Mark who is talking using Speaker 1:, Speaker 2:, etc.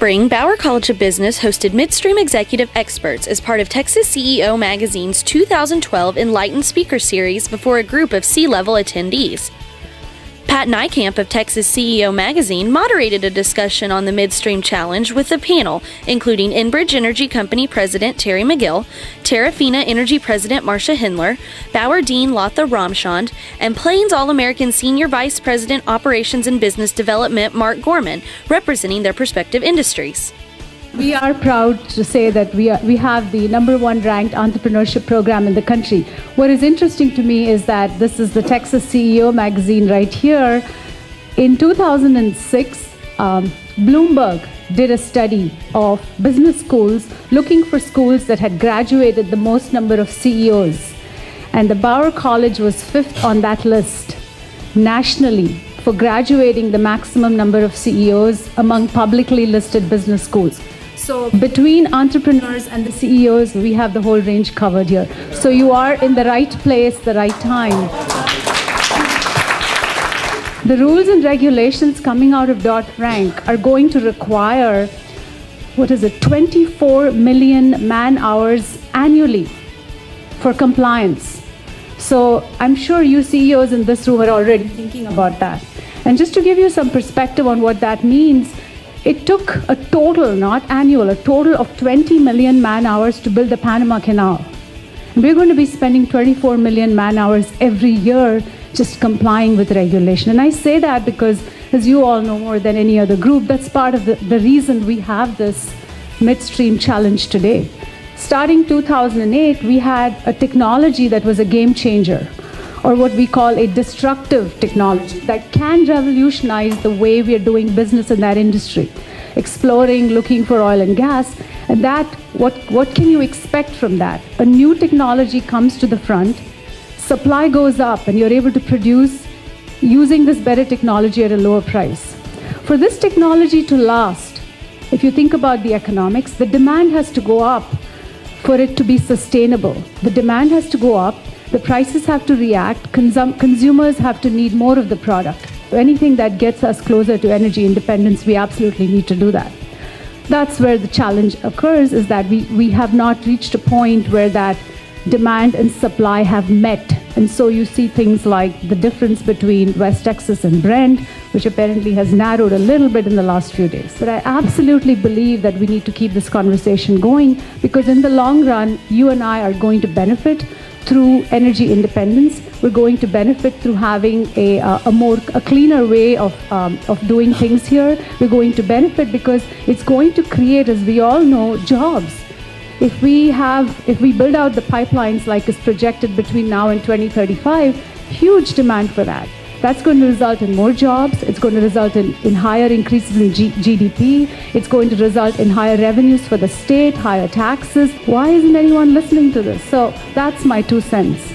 Speaker 1: spring, Bauer College of Business hosted Midstream Executive Experts as part of Texas CEO Magazine's 2012 Enlighten Speaker Series before a group of C-level attendees. Pat Nijkamp of Texas CEO Magazine moderated a discussion on the Midstream Challenge with a panel including Enbridge Energy Company President Terry McGill, Terrafina Energy President Marcia Hindler, Bauer Dean Latha Ramchand, and Plains All-American Senior Vice President Operations and Business Development Mark Gorman, representing their respective industries.
Speaker 2: We are proud to say that we have the #1 ranked entrepreneurship program in the country. What is interesting to me is that this is the Texas CEO Magazine right here. In 2006, Bloomberg did a study of business schools looking for schools that had graduated the most number of CEOs. And the Bauer College was 5th on that list nationally for graduating the maximum number of CEOs among publicly listed business schools. So between entrepreneurs and the CEOs, we have the whole range covered here. So you are in the right place, the right time. The rules and regulations coming out of Dodd-Frank are going to require, 24 million man-hours annually for compliance. So I'm sure you CEOs in this room are already thinking about that. And just to give you some perspective on what that means, it took a total, not annual, a total of 20 million man-hours to build the Panama Canal. And we're going to be spending 24 million man-hours every year just complying with regulation. And I say that because, as you all know more than any other group, that's part of the reason we have this Midstream Challenge today. Starting 2008, we had a technology that was a game changer, or what we call a disruptive technology that can revolutionize the way we are doing business in that industry, exploring, looking for oil and gas. And that, what can you expect from that? A new technology comes to the front, supply goes up, and you're able to produce using this better technology at a lower price. For this technology to last, if you think about the economics, the demand has to go up for it to be sustainable. The demand has to go up, the prices have to react, consumers have to need more of the product. Anything that gets us closer to energy independence, we absolutely need to do that. That's where the challenge occurs, is that we have not reached a point where that demand and supply have met. And so you see things like the difference between West Texas and Brent, which apparently has narrowed a little bit in the last few days. But I absolutely believe that we need to keep this conversation going, because in the long run, you and I are going to benefit through energy independence. We're going to benefit through having a cleaner way of doing things here. We're going to benefit because it's going to create, as we all know, jobs. If we build out the pipelines like is projected between now and 2035, huge demand for that. That's going to result in more jobs. It's going to result in higher increases in GDP. It's going to result in higher revenues for the state, higher taxes. Why isn't anyone listening to this? So that's my 2 cents.